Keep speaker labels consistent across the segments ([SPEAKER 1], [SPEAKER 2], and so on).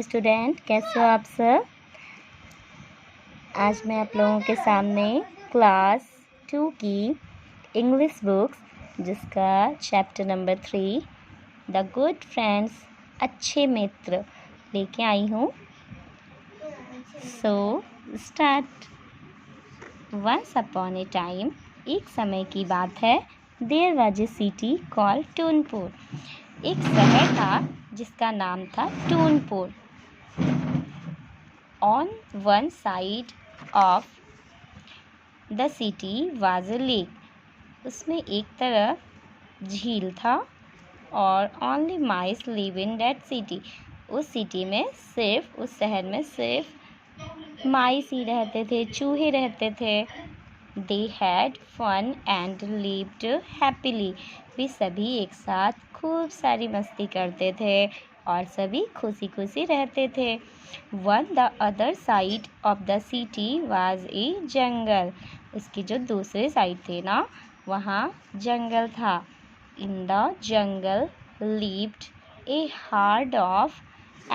[SPEAKER 1] Student, कैसे हो आप सब। आज मैं आप लोगों के सामने क्लास 2 की इंग्लिश बुक्स जिसका chapter number 3 the good friends अच्छे मित्र लेके आई हूँ। So start. Once upon a time, एक समय की बात है, there was a city called Toonpur. एक शहर था जिसका नाम था टूनपुर। On one side of the city was a lake. उसमें एक तरफ झील था और only mice live in that city. उस सिटी में सिर्फ उस शहर में सिर्फ माइस ही रहते थे, चूहे रहते थे। They had fun and lived happily. वे सभी एक साथ खूब सारी मस्ती करते थे और सभी खुशी खुशी रहते थे। One the other side of the city was a jungle. उसकी जो दूसरे साइड थे ना, वहाँ जंगल था। In the jungle lived a herd of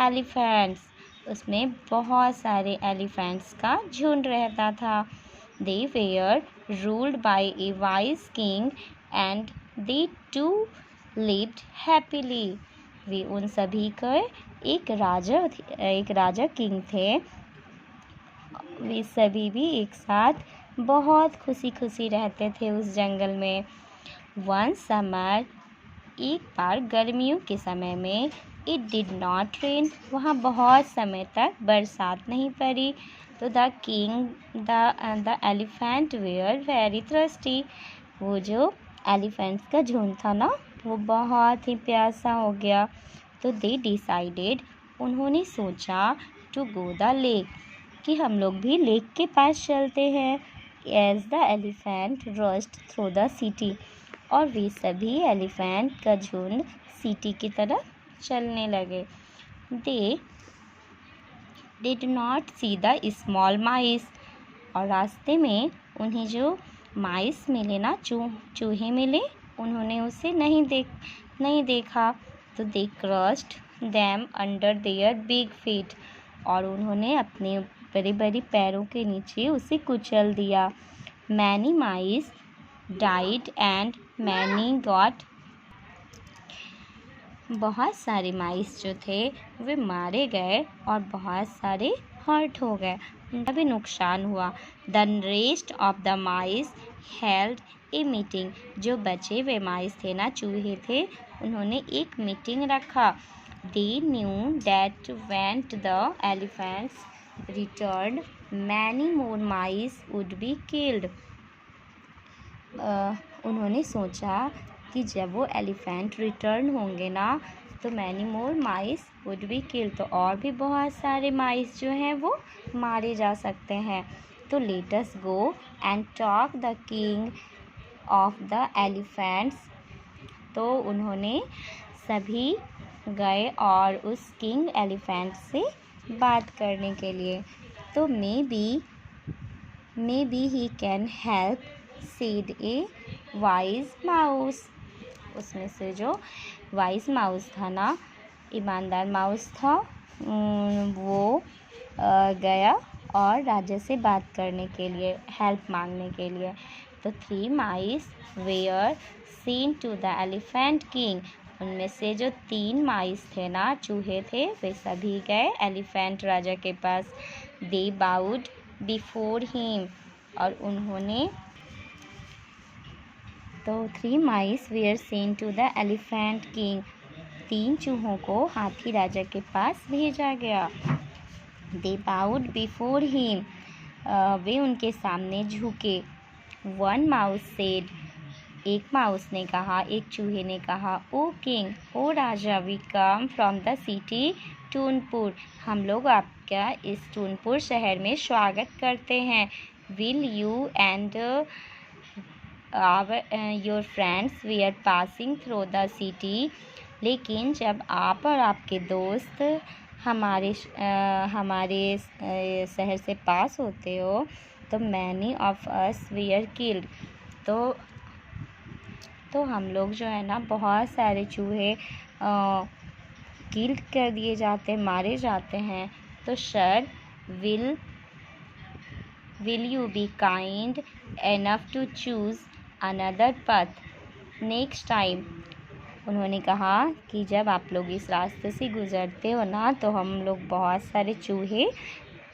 [SPEAKER 1] elephants. उसमें बहुत सारे एलिफेंट्स का झुंड रहता था। They were ruled by a wise king and they too lived happily. वे उन सभी के एक राजा किंग थे। वे सभी भी एक साथ बहुत खुशी खुशी रहते थे उस जंगल में। वन समर, एक बार गर्मियों के समय में, इट डिड नॉट रेन, वहाँ बहुत समय तक बरसात नहीं पड़ी। तो the king the elephant were very thirsty. वो जो एलिफेंट्स का झुंड था ना, वो बहुत ही प्यासा हो गया। तो दे डिसाइडेड, उन्होंने सोचा, टू गो द लेक, कि हम लोग भी लेक के पास चलते हैं। As the elephant rushed through the city, और वे सभी एलिफेंट का झुंड सिटी की तरफ चलने लगे। They did not see the small mice, और रास्ते में उन्हें जो माइस मिले ना, चूहे मिले, उन्होंने उसे नहीं देखा। तो they crushed them under their big feet, और उन्होंने अपने बड़े बड़े पैरों के नीचे उसे कुचल दिया। Many mice died and many got, बहुत सारे माइस जो थे वे मारे गए और बहुत सारे हर्ट हो गए, उनका भी नुकसान हुआ। The rest of the mice held a meeting, जो बचे हुए माइस थे ना, चूहे थे, उन्होंने एक मीटिंग रखा। They knew that when the elephants returned many more mice would be killed. उन्होंने सोचा कि जब वो एलिफेंट रिटर्न होंगे ना, तो many more mice would be kill, तो और भी बहुत सारे माइस जो हैं वो मारे जा सकते हैं। तो let us go and talk the king of the elephants. तो उन्होंने सभी गए और उस किंग एलिफेंट से बात करने के लिए। तो may be he can help, said A wise mouse. उसमें से जो वाइज माउस था ना, ईमानदार माउस था, वो गया और राजा से बात करने के लिए, हेल्प मांगने के लिए। तो 3 mice were seen to the elephant king, उनमें से जो 3 माइस थे ना, चूहे थे, वे सभी गए एलिफेंट राजा के पास। दे बाउड बिफोर हिम, और उन्होंने, तो 3 mice were sent to the elephant king, 3 चूहों को हाथी राजा के पास भेजा गया। दे बाउड बिफोर हिम, वे उनके सामने झुके। वन माउस सेड, एक माउस ने कहा, एक चूहे ने कहा, ओ किंग, ओ राजा, we come from the city Toonpur, हम लोग आपका इस टूनपुर शहर में स्वागत करते हैं। Will you and your friends we are passing through the city, लेकिन जब आप और आपके दोस्त हमारे शहर से पास होते हो, तो many of us we are killed, तो हम लोग जो है ना, बहुत सारे चूहे किल्ड कर दिए जाते हैं, मारे जाते हैं। तो sir, will you be kind enough to choose another path next time. उन्होंने कहा कि जब आप लोग इस रास्ते से गुज़रते हो ना, तो हम लोग बहुत सारे चूहे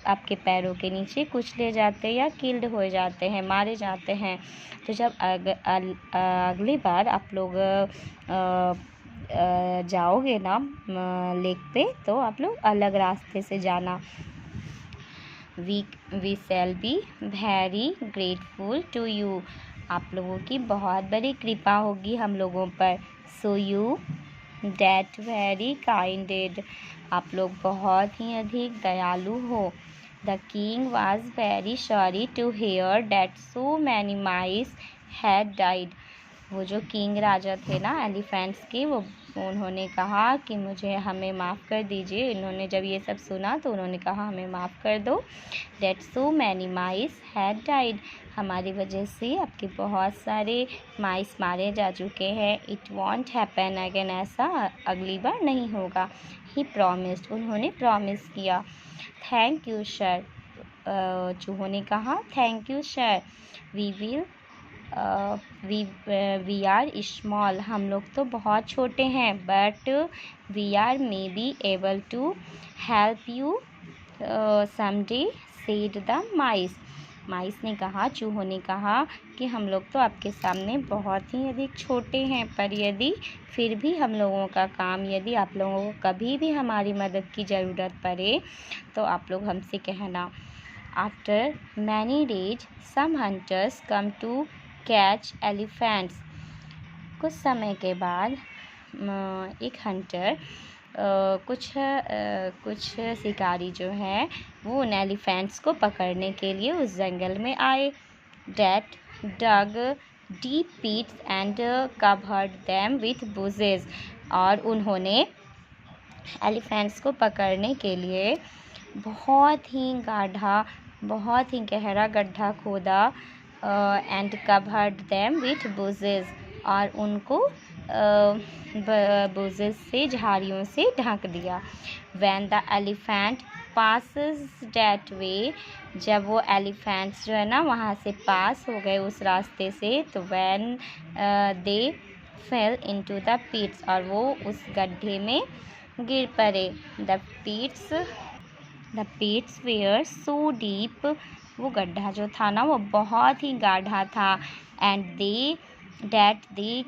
[SPEAKER 1] आपके पैरों के नीचे कुचले जाते हैं या किल्ड हो जाते हैं, मारे जाते हैं। तो जब अगली बार आप लोग जाओगे ना लेक पे, तो आप लोग अलग रास्ते से जाना। We shall be very grateful to you. आप लोगों की बहुत बड़ी कृपा होगी हम लोगों पर। So you that very kind. आप लोग बहुत ही अधिक दयालु हो। The king was very sorry to hear that so many mice had died. वो जो किंग राजा थे ना एलिफेंट्स के, वो उन्होंने कहा कि हमें माफ़ कर दीजिए। इन्होंने जब ये सब सुना तो उन्होंने कहा हमें माफ़ कर दो। That so many mice had died. हमारी वजह से आपके बहुत सारे माइस मारे जा चुके हैं। It won't happen again. ऐसा अगली बार नहीं होगा। He promised. उन्होंने प्रॉमिस किया। Thank you sir. चूहों ने कहा thank you sir. We are small. हम लोग तो बहुत छोटे हैं। But we are may be able to help you someday said the mice. Mice ने कहा, चूहों ने कहा कि हम लोग तो आपके सामने बहुत ही अधिक छोटे हैं, पर यदि फिर भी हम लोगों का काम, यदि आप लोगों को कभी भी हमारी मदद की ज़रूरत पड़े तो आप लोग हमसे कहना। After many days some hunters come to catch elephants. कुछ समय के बाद एक हंटर कुछ शिकारी जो हैं वो उन एलिफेंट्स को पकड़ने के लिए उस जंगल में आए। They dug deep pits and covered them with bushes. और उन्होंने एलिफेंट्स को पकड़ने के लिए बहुत ही गहरा गड्ढा खोदा and covered them with bushes. और उनको बुशेस से, झाड़ियों से ढक दिया। When the elephant passes that way. जब वो एलिफेंट्स जो है ना वहाँ से पास हो गए उस रास्ते से, तो when they fell into the pits. और वो उस गड्ढे में गिर पड़े। The pits were so deep. वो गड्ढा जो था ना वो बहुत ही गाढ़ा था। And they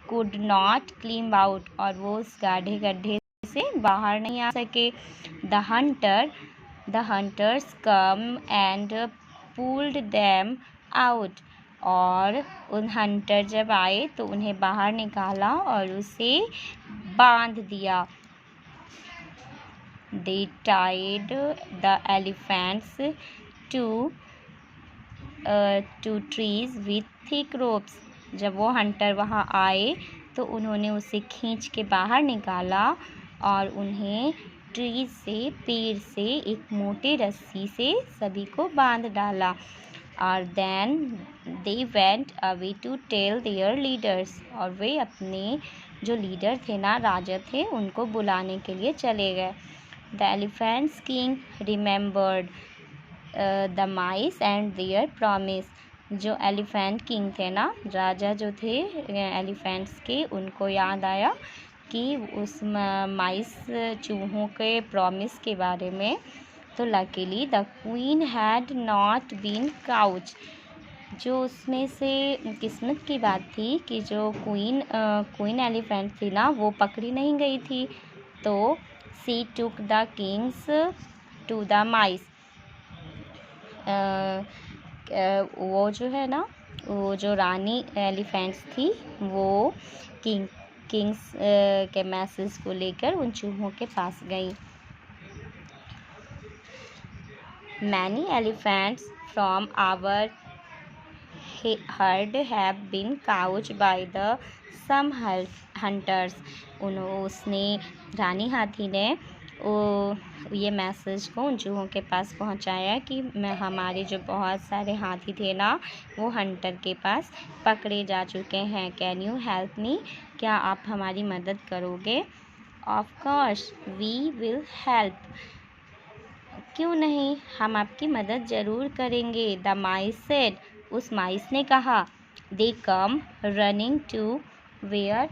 [SPEAKER 1] could not climb out. और वो उस गाढ़े गड्ढे से बाहर नहीं आ सके। The hunters come and pulled them out. और उन हंटर जब आए तो उन्हें बाहर निकाला और उसे बांध दिया। They tied the elephants to trees with thick ropes. जब वो हंटर वहाँ आए तो उन्होंने उसे खींच के बाहर निकाला और उन्हें ट्रीज से, पेड़ से एक मोटे रस्सी से सभी को बांध डाला। और then they went away to tell their leaders. और वे अपने जो लीडर थे ना, राजा थे, उनको बुलाने के लिए चले गए। The elephants king remembered the mice and their promise. जो एलिफेंट किंग थे ना, राजा जो थे एलिफेंट्स के, उनको याद आया कि उस माइस चूहों के प्रॉमिस के बारे में। तो luckily the queen had not been caught. जो उसमें से किस्मत की बात थी कि जो क्वीन एलिफेंट थी ना, वो पकड़ी नहीं गई थी। तो she took the kings to the mice. वो जो है ना, वो जो रानी एलिफेंट्स थी, वो किंग्स के मैसेज को लेकर उन चूहों के पास गई। Many elephants from our herd have been caught by the some hunters। उसने, रानी हाथी ने ये मैसेज को उन चूहों के पास पहुंचाया कि हमारे जो बहुत सारे हाथी थे ना, वो हंटर के पास पकड़े जा चुके हैं। Can you help me. क्या आप हमारी मदद करोगे। Of course we will help. क्यों नहीं, हम आपकी मदद ज़रूर करेंगे। द माइस सेड, उस माइस ने कहा। They come running to where,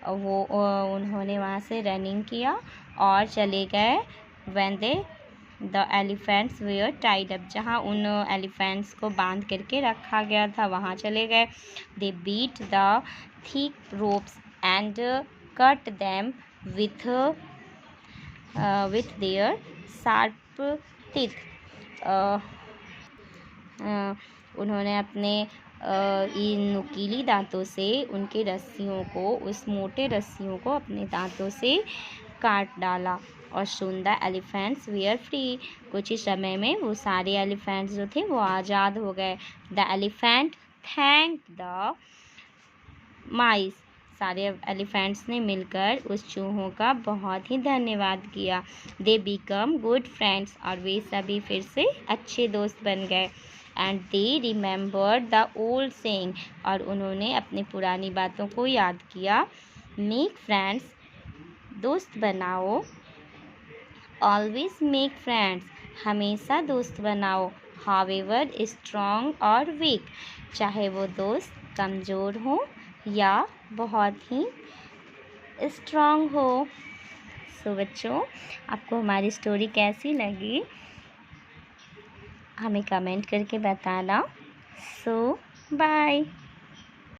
[SPEAKER 1] उन्होंने वहाँ से रनिंग किया और चले गए। When they the elephants were tied up, जहाँ उन एलिफेंट्स को बांध करके रखा गया था वहाँ चले गए। They beat the thick ropes and cut them with their sharp teeth। उन्होंने अपने इन नुकीली दांतों से उनके रस्सियों को, उस मोटे रस्सियों को अपने दांतों से काट डाला। और soon the elephants were free, कुछ ही समय में वो सारे एलिफेंट्स जो थे वो आज़ाद हो गए। The elephant thanked the mice, सारे एलिफेंट्स ने मिलकर उस चूहों का बहुत ही धन्यवाद किया। दे बिकम गुड फ्रेंड्स, और वे सभी फिर से अच्छे दोस्त बन गए। And they remember the old saying, और उन्होंने अपनी पुरानी बातों को याद किया। मेक फ्रेंड्स, दोस्त बनाओ। ऑलवेज मेक फ्रेंड्स, हमेशा दोस्त बनाओ। हावेवर स्ट्रॉन्ग और वीक, चाहे वो दोस्त कमज़ोर हो या बहुत ही स्ट्रॉन्ग हो। सो बच्चों, आपको हमारी स्टोरी कैसी लगी हमें कमेंट करके बताना। सो बाय।